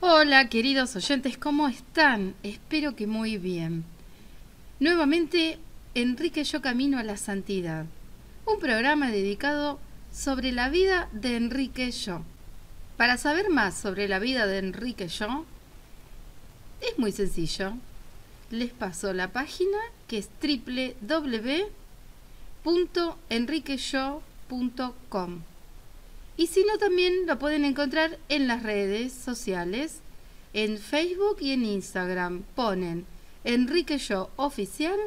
Hola, queridos oyentes, ¿cómo están? Espero que muy bien. Nuevamente, Enrique Yo Camino a la Santidad, un programa dedicado sobre la vida de Enrique Yo. Para saber más sobre la vida de Enrique Yo, es muy sencillo. Les paso la página que es www.enriqueyo.com. Y si no, también lo pueden encontrar en las redes sociales, en Facebook y en Instagram. Ponen Enrique Yo Oficial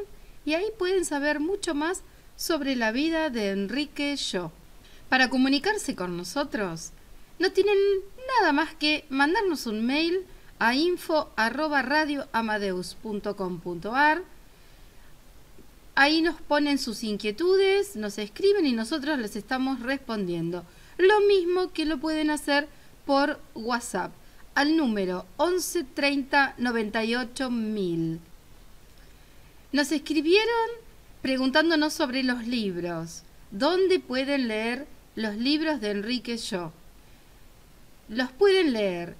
y ahí pueden saber mucho más sobre la vida de Enrique Yo. Para comunicarse con nosotros, no tienen nada más que mandarnos un mail a info@radioamadeus.com.ar. Ahí nos ponen sus inquietudes, nos escriben y nosotros les estamos respondiendo. Lo mismo que lo pueden hacer por WhatsApp al número 11 30 98 1000. Nos escribieron preguntándonos sobre los libros. ¿Dónde pueden leer los libros de Enrique Yo? Los pueden leer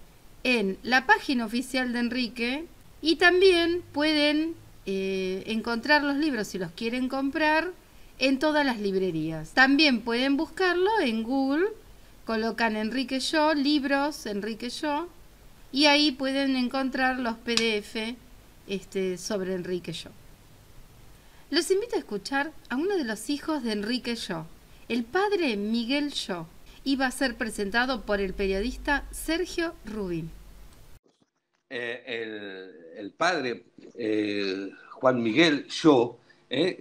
en la página oficial de Enrique y también pueden encontrar los libros si los quieren comprar en todas las librerías. También pueden buscarlo en Google, colocan Enrique Yo, libros Enrique Yo, y ahí pueden encontrar los PDF sobre Enrique Yo. Los invito a escuchar a uno de los hijos de Enrique Yo, el padre Miguel Yo. Iba a ser presentado por el periodista Sergio Rubin. El padre Juan Miguel Yo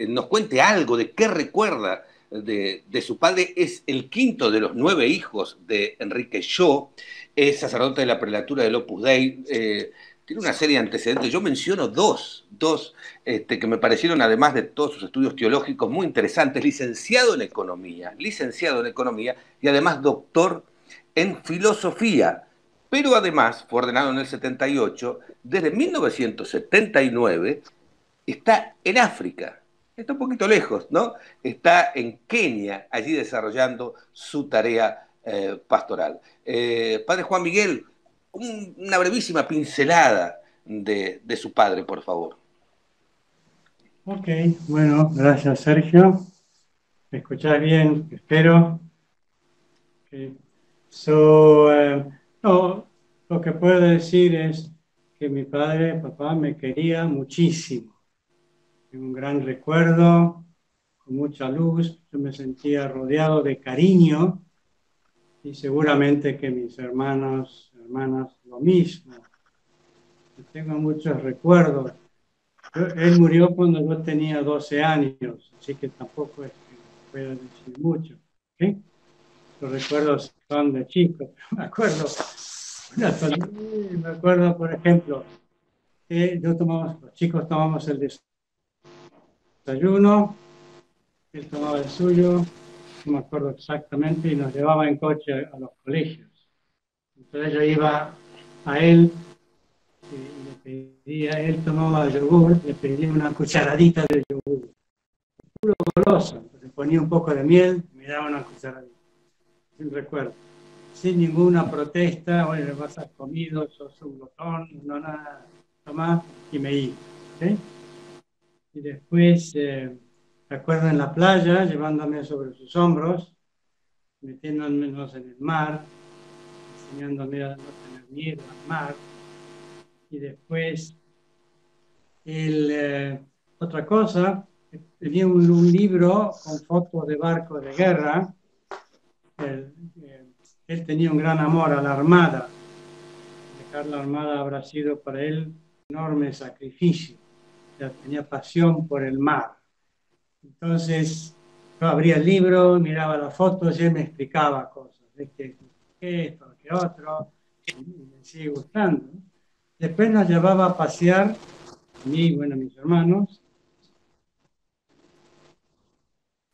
nos cuente algo de qué recuerda de su padre. Es el quinto de los 9 hijos de Enrique Yo, es sacerdote de la prelatura del Opus Dei, tiene una serie de antecedentes. Yo menciono dos que me parecieron, además de todos sus estudios teológicos, muy interesantes. Licenciado en Economía y además doctor en Filosofía. Pero además fue ordenado en el 78, desde 1979 está en África, está un poquito lejos, ¿no? Está en Kenia, allí desarrollando su tarea pastoral. Padre Juan Miguel, una brevísima pincelada de su padre, por favor. Ok, bueno, gracias Sergio. ¿Me escuchás bien? Espero. Okay. No, lo que puedo decir es que mi papá, me quería muchísimo. Un gran recuerdo, con mucha luz. Yo me sentía rodeado de cariño y seguramente que mis hermanas, lo mismo. Yo tengo muchos recuerdos. Él murió cuando yo tenía 12 años, así que tampoco es que pueda decir mucho. ¿Okay? Los recuerdos son de chicos. Me acuerdo, por ejemplo, que los chicos tomamos el desayuno, él tomaba el suyo, no me acuerdo exactamente, y nos llevaba en coche a los colegios. Entonces yo iba a él y le pedía, él tomaba yogur, le pedía una cucharadita de yogur, puro goloso, entonces ponía un poco de miel, me daba una cucharadita, sin recuerdo, sin ninguna protesta. Oye, vas a comido, sos un glotón, no nada, tomá, y me iba. ¿Okay? Y después, me acuerdo en la playa, llevándome sobre sus hombros, metiéndonos en el mar, enseñándome a no tener miedo al mar. Y después, otra cosa, tenía un libro con fotos de barcos de guerra. Él tenía un gran amor a la Armada. Dejar la Armada habrá sido para él un enorme sacrificio. Ya tenía pasión por el mar. Entonces, yo abría el libro, miraba las fotos y él me explicaba cosas. ¿Ves que esto, que otro? Y me sigue gustando. Después nos llevaba a pasear, a mí y bueno, a mis hermanos,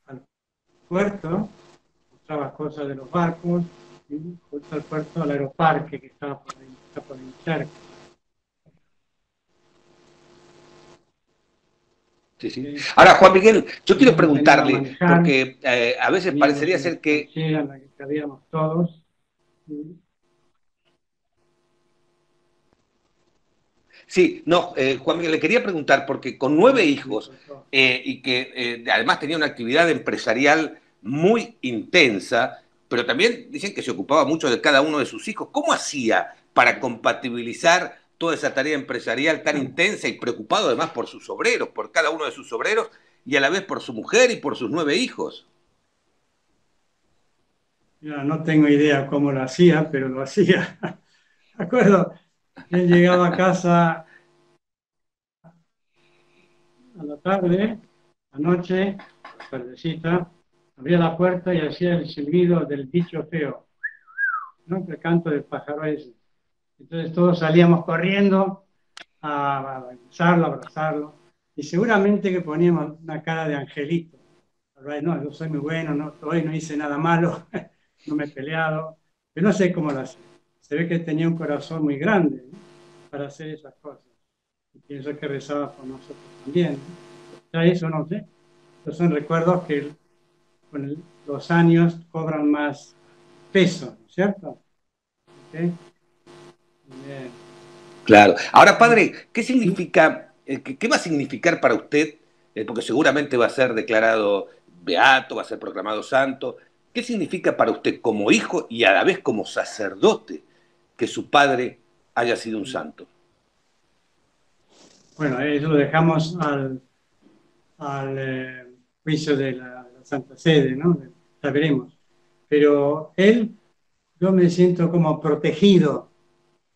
al puerto, mostraba cosas de los barcos, y justo al puerto, al aeroparque que está por ahí cerca. Sí, sí. Ahora, Juan Miguel, yo quiero Hemos venido a preguntarle, manejar, porque a veces veníamos parecería en la ser que... cochera en la que cabíamos todos. Sí, no, Juan Miguel, le quería preguntar, porque con 9 hijos y que además tenía una actividad empresarial muy intensa, pero también dicen que se ocupaba mucho de cada uno de sus hijos, ¿cómo hacía para compatibilizar toda esa tarea empresarial tan intensa y preocupado además por sus obreros, por cada uno de sus obreros y a la vez por su mujer y por sus 9 hijos? Yo no tengo idea cómo lo hacía, pero lo hacía. ¿De acuerdo? Él llegaba a casa a la tarde, anoche, tardecita, abría la puerta y hacía el silbido del bicho feo, ¿no? El canto del pájaro ese. Entonces todos salíamos corriendo a besarlo, a abrazarlo, y seguramente que poníamos una cara de angelito. No, yo soy muy bueno, no, hoy no hice nada malo, no me he peleado, pero no sé cómo lo hacía. Se ve que tenía un corazón muy grande, ¿no? Para hacer esas cosas. Y pienso que rezaba por nosotros también, ¿no? Ya eso no sé. Esos son recuerdos que con los años cobran más peso, ¿no es cierto? ¿Okay? Bien. Claro. Ahora, padre, ¿qué significa, qué va a significar para usted, porque seguramente va a ser declarado beato, va a ser proclamado santo, qué significa para usted como hijo y a la vez como sacerdote que su padre haya sido un santo? Bueno, eso lo dejamos al juicio de la Santa Sede, ¿no? Ya veremos. Pero yo me siento como protegido,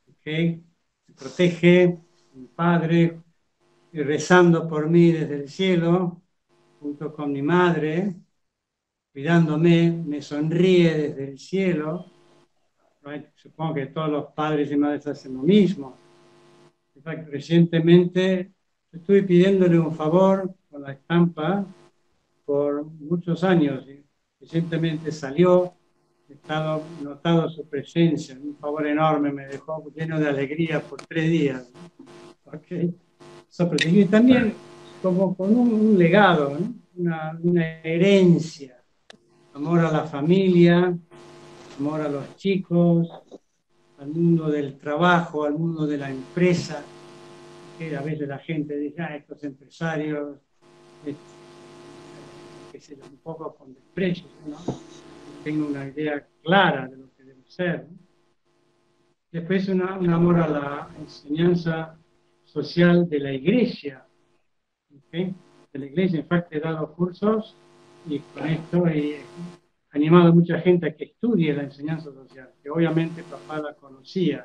¿ok? Me protege mi padre, y rezando por mí desde el cielo, junto con mi madre, cuidándome, me sonríe desde el cielo. Right? Supongo que todos los padres y madres hacen lo mismo. Recientemente estuve pidiéndole un favor con la estampa por muchos años. Y recientemente salió, he estado notado su presencia, un favor enorme, me dejó lleno de alegría por 3 días. Okay. Y también como con un legado, ¿no? Una herencia, amor a la familia, amor a los chicos, al mundo del trabajo, al mundo de la empresa, que a veces la gente dice, estos empresarios, que se un poco con desprecio, ¿no? Tengo una idea clara de lo que debe ser, ¿no? Después un amor a la enseñanza social de la iglesia, ¿okay? De la iglesia. En fact, he dado cursos y con esto he animado a mucha gente a que estudie la enseñanza social, que obviamente papá la conocía.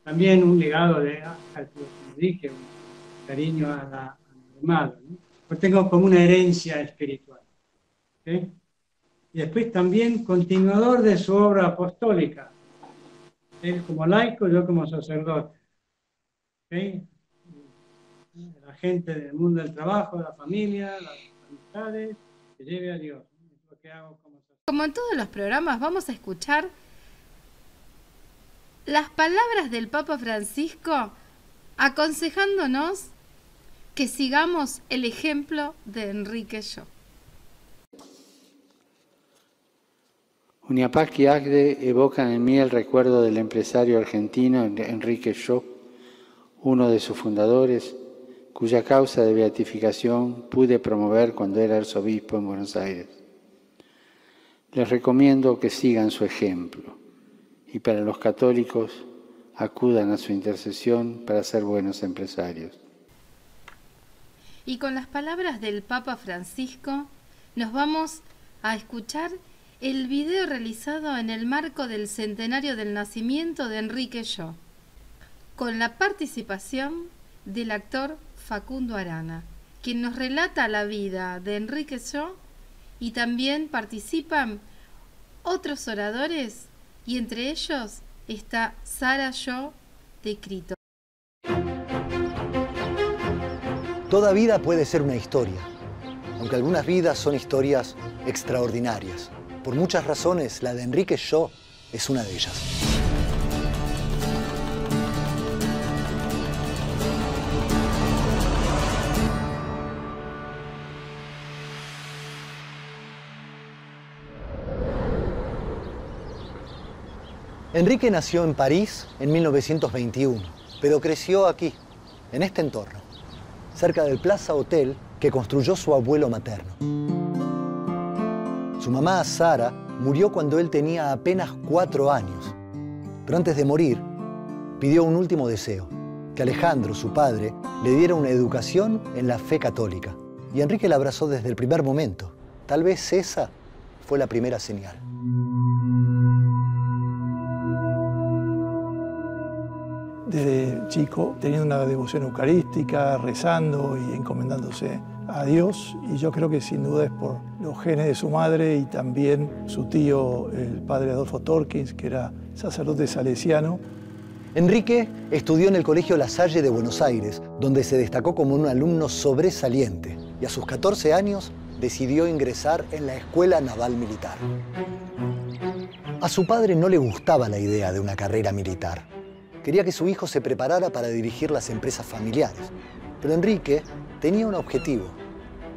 También un legado de, como dije, un cariño a la madre, ¿no? Pues tengo como una herencia espiritual. ¿Okay? Y después también continuador de su obra apostólica. Él como laico, yo como sacerdote. ¿Okay? La gente del mundo del trabajo, la familia, las amistades, que lleve a Dios. Es lo que hago como sacerdote. Como en todos los programas, vamos a escuchar las palabras del Papa Francisco aconsejándonos que sigamos el ejemplo de Enrique Sciò. Uniapaqui Agde evocan en mí el recuerdo del empresario argentino Enrique Sciò, uno de sus fundadores, cuya causa de beatificación pude promover cuando era arzobispo en Buenos Aires. Les recomiendo que sigan su ejemplo y para los católicos acudan a su intercesión para ser buenos empresarios. Y con las palabras del Papa Francisco nos vamos a escuchar el video realizado en el marco del centenario del nacimiento de Enrique Sciò, con la participación del actor Facundo Arana, quien nos relata la vida de Enrique Sciò, y también participan otros oradores, y entre ellos está Sara Sciò de Crito. Toda vida puede ser una historia, aunque algunas vidas son historias extraordinarias. Por muchas razones, la de Enrique Sciò es una de ellas. Enrique nació en París en 1921. pero creció aquí, en este entorno, cerca del Plaza Hotel que construyó su abuelo materno. Su mamá, Sara, murió cuando él tenía apenas 4 años. Pero antes de morir, pidió un último deseo, que Alejandro, su padre, le diera una educación en la fe católica. Y Enrique la abrazó desde el primer momento. Tal vez esa fue la primera señal. Desde chico, teniendo una devoción eucarística, rezando y encomendándose a Dios, y yo creo que sin duda es por los genes de su madre y también su tío, el padre Adolfo Torkins, que era sacerdote salesiano. Enrique estudió en el Colegio La Salle de Buenos Aires, donde se destacó como un alumno sobresaliente, y a sus 14 años decidió ingresar en la Escuela Naval Militar. A su padre no le gustaba la idea de una carrera militar. Quería que su hijo se preparara para dirigir las empresas familiares. Pero Enrique tenía un objetivo.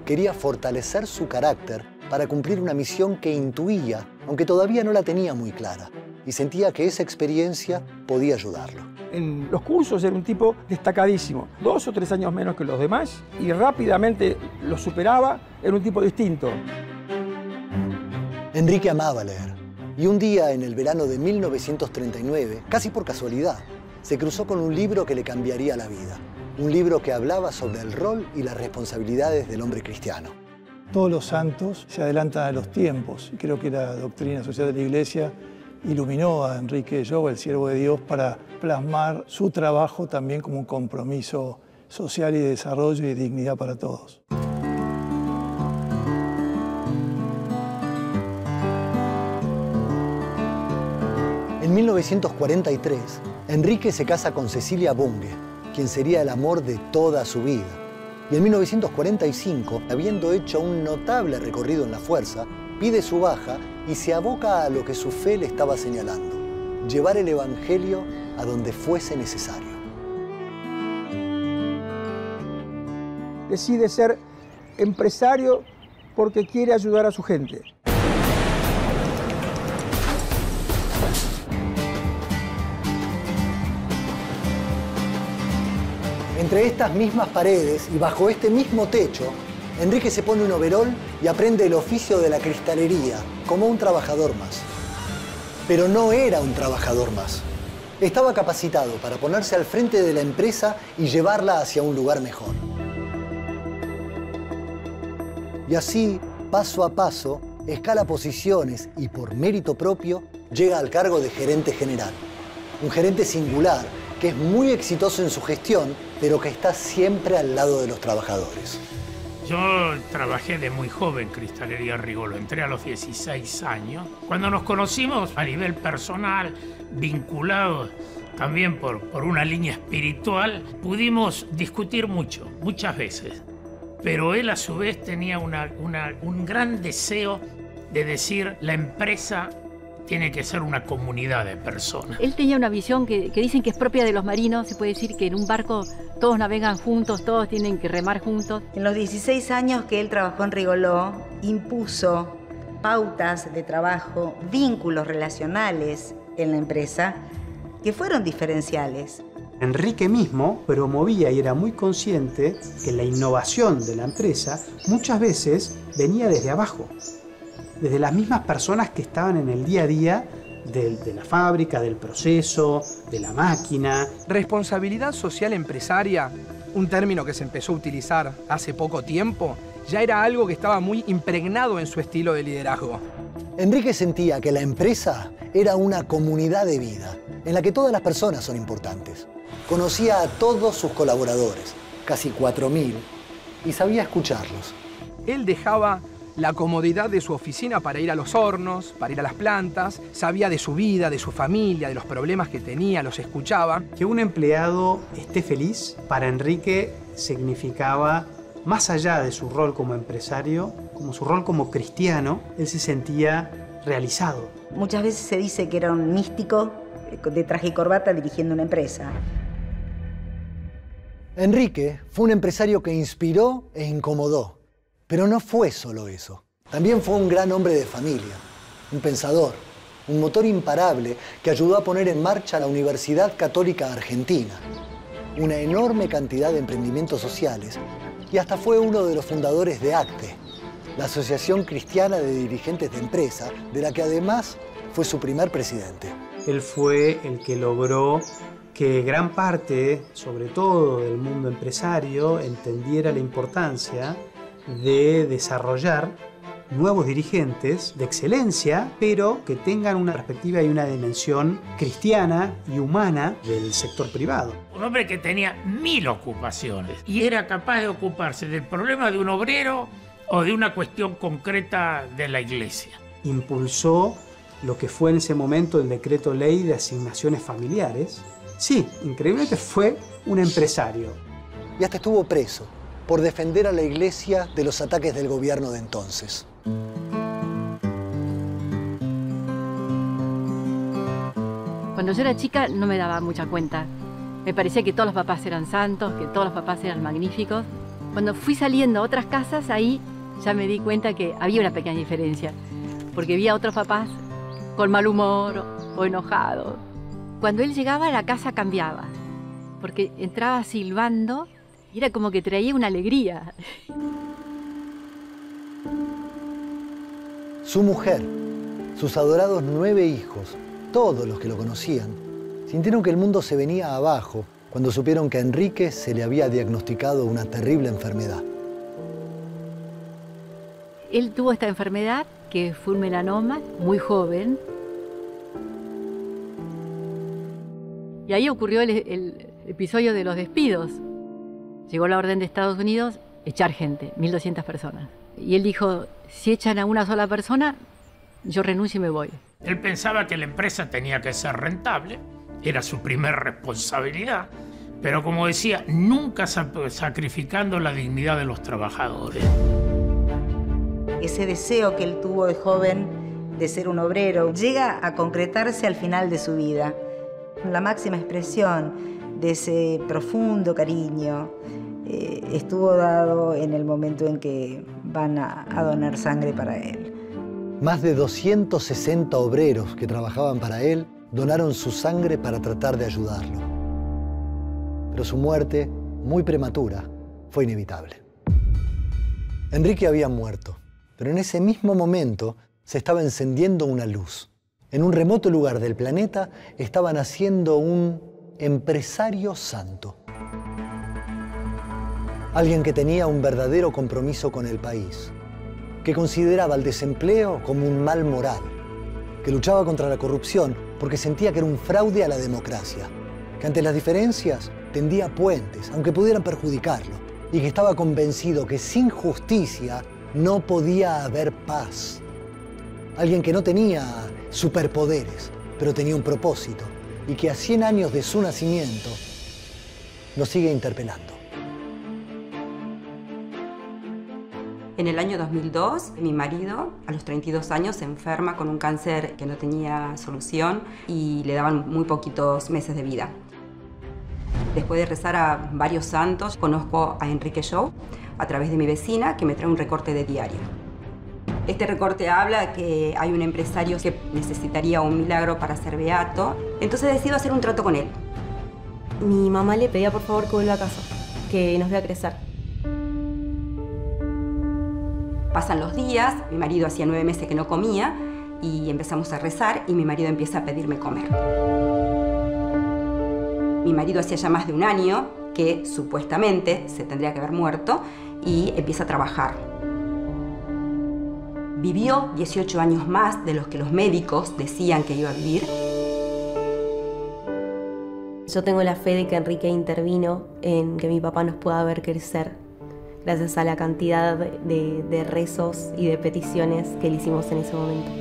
Quería fortalecer su carácter para cumplir una misión que intuía, aunque todavía no la tenía muy clara, y sentía que esa experiencia podía ayudarlo. En los cursos era un tipo destacadísimo, 2 o 3 años menos que los demás, y rápidamente lo superaba, era un tipo distinto. Enrique amaba leer, y un día en el verano de 1939, casi por casualidad, se cruzó con un libro que le cambiaría la vida. Un libro que hablaba sobre el rol y las responsabilidades del hombre cristiano. Todos los santos se adelantan a los tiempos, y creo que la doctrina social de la Iglesia iluminó a Enrique Shaw, el siervo de Dios, para plasmar su trabajo también como un compromiso social y de desarrollo y dignidad para todos. En 1943, Enrique se casa con Cecilia Bunge, quien sería el amor de toda su vida. Y en 1945, habiendo hecho un notable recorrido en la fuerza, pide su baja y se aboca a lo que su fe le estaba señalando: llevar el Evangelio a donde fuese necesario. Decide ser empresario porque quiere ayudar a su gente. Entre estas mismas paredes y bajo este mismo techo, Enrique se pone un overol y aprende el oficio de la cristalería como un trabajador más. Pero no era un trabajador más. Estaba capacitado para ponerse al frente de la empresa y llevarla hacia un lugar mejor. Y así, paso a paso, escala posiciones y por mérito propio llega al cargo de gerente general. Un gerente singular que es muy exitoso en su gestión, pero que está siempre al lado de los trabajadores. Yo trabajé de muy joven en Cristalería Rigolo, entré a los 16 años. Cuando nos conocimos a nivel personal, vinculados también por una línea espiritual, pudimos discutir muchas veces. Pero él a su vez tenía un gran deseo de decir: la empresa tiene que ser una comunidad de personas. Él tenía una visión que dicen que es propia de los marinos. Se puede decir que en un barco todos navegan juntos, todos tienen que remar juntos. En los 16 años que él trabajó en Rigoló, impuso pautas de trabajo, vínculos relacionales en la empresa que fueron diferenciales. Enrique mismo promovía y era muy consciente que la innovación de la empresa muchas veces venía desde abajo, desde las mismas personas que estaban en el día a día de la fábrica, del proceso, de la máquina. Responsabilidad social empresaria, un término que se empezó a utilizar hace poco tiempo, ya era algo que estaba muy impregnado en su estilo de liderazgo. Enrique sentía que la empresa era una comunidad de vida, en la que todas las personas son importantes. Conocía a todos sus colaboradores, casi 4.000, y sabía escucharlos. Él dejaba la comodidad de su oficina para ir a los hornos, para ir a las plantas, sabía de su vida, de su familia, de los problemas que tenía, los escuchaba. Que un empleado esté feliz, para Enrique significaba, más allá de su rol como empresario, como su rol como cristiano, él se sentía realizado. Muchas veces se dice que era un místico de traje y corbata dirigiendo una empresa. Enrique fue un empresario que inspiró e incomodó. Pero no fue solo eso. También fue un gran hombre de familia, un pensador, un motor imparable que ayudó a poner en marcha la Universidad Católica Argentina, una enorme cantidad de emprendimientos sociales, y hasta fue uno de los fundadores de ACTE, la Asociación Cristiana de Dirigentes de Empresa, de la que además fue su primer presidente. Él fue el que logró que gran parte, sobre todo del mundo empresario, entendiera la importancia de desarrollar nuevos dirigentes de excelencia, pero que tengan una perspectiva y una dimensión cristiana y humana del sector privado. Un hombre que tenía 1000 ocupaciones y era capaz de ocuparse del problema de un obrero o de una cuestión concreta de la iglesia. Impulsó lo que fue en ese momento el decreto ley de asignaciones familiares. Sí, increíblemente fue un empresario. Y hasta estuvo preso por defender a la iglesia de los ataques del gobierno de entonces. Cuando yo era chica no me daba mucha cuenta. Me parecía que todos los papás eran santos, que todos los papás eran magníficos. Cuando fui saliendo a otras casas, ahí ya me di cuenta que había una pequeña diferencia. Porque vi a otros papás con mal humor o enojados. Cuando él llegaba, la casa cambiaba. Porque entraba silbando y era como que traía una alegría. Su mujer, sus adorados 9 hijos, todos los que lo conocían, sintieron que el mundo se venía abajo cuando supieron que a Enrique se le había diagnosticado una terrible enfermedad. Él tuvo esta enfermedad, que fue un melanoma, muy joven. Y ahí ocurrió el episodio de los despidos. Llegó la orden de Estados Unidos, echar gente, 1200 personas. Y él dijo, si echan a una sola persona, yo renuncio y me voy. Él pensaba que la empresa tenía que ser rentable, era su primer responsabilidad, pero como decía, nunca sacrificando la dignidad de los trabajadores. Ese deseo que él tuvo de joven de ser un obrero llega a concretarse al final de su vida. La máxima expresión de ese profundo cariño estuvo dado en el momento en que van a donar sangre para él. Más de 260 obreros que trabajaban para él donaron su sangre para tratar de ayudarlo. Pero su muerte, muy prematura, fue inevitable. Enrique había muerto, pero en ese mismo momento se estaba encendiendo una luz. En un remoto lugar del planeta estaba naciendo un empresario santo. Alguien que tenía un verdadero compromiso con el país, que consideraba el desempleo como un mal moral, que luchaba contra la corrupción porque sentía que era un fraude a la democracia, que ante las diferencias tendía puentes, aunque pudieran perjudicarlo, y que estaba convencido que sin justicia no podía haber paz. Alguien que no tenía superpoderes, pero tenía un propósito, y que a 100 años de su nacimiento nos sigue interpelando. En el año 2002, mi marido, a los 32 años, se enferma con un cáncer que no tenía solución y le daban muy poquitos meses de vida. Después de rezar a varios santos, conozco a Enrique Shaw a través de mi vecina, que me trae un recorte de diario. Este recorte habla que hay un empresario que necesitaría un milagro para ser beato, entonces decido hacer un trato con él. Mi mamá le pedía por favor que vuelva a casa, que nos vea crecer. Pasan los días, mi marido hacía 9 meses que no comía y empezamos a rezar y mi marido empieza a pedirme comer. Mi marido hacía ya más de un año que supuestamente se tendría que haber muerto y empieza a trabajar. Vivió 18 años más de los que los médicos decían que iba a vivir. Yo tengo la fe de que Enrique intervino en que mi papá nos pueda ver crecer, gracias a la cantidad de rezos y de peticiones que le hicimos en ese momento.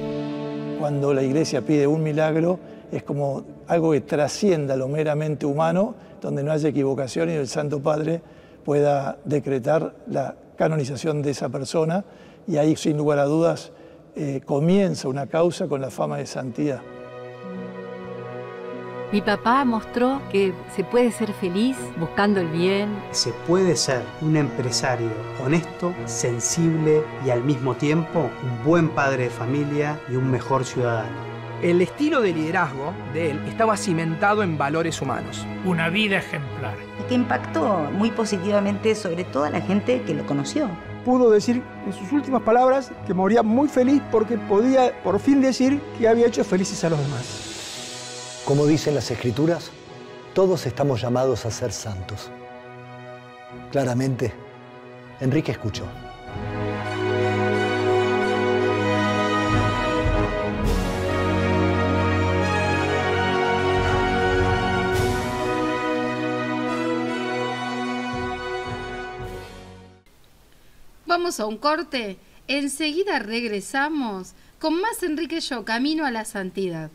Cuando la Iglesia pide un milagro, es como algo que trascienda lo meramente humano, donde no haya equivocación y el Santo Padre pueda decretar la canonización de esa persona, y ahí, sin lugar a dudas, comienza una causa con la fama de santidad. Mi papá mostró que se puede ser feliz buscando el bien. Se puede ser un empresario honesto, sensible y al mismo tiempo un buen padre de familia y un mejor ciudadano. El estilo de liderazgo de él estaba cimentado en valores humanos. Una vida ejemplar. Y que impactó muy positivamente sobre toda la gente que lo conoció. Pudo decir en sus últimas palabras que moría muy feliz porque podía por fin decir que había hecho felices a los demás. Como dicen las Escrituras, todos estamos llamados a ser santos. Claramente, Enrique escuchó. Vamos a un corte. Enseguida regresamos con más Enrique Show, Camino a la Santidad.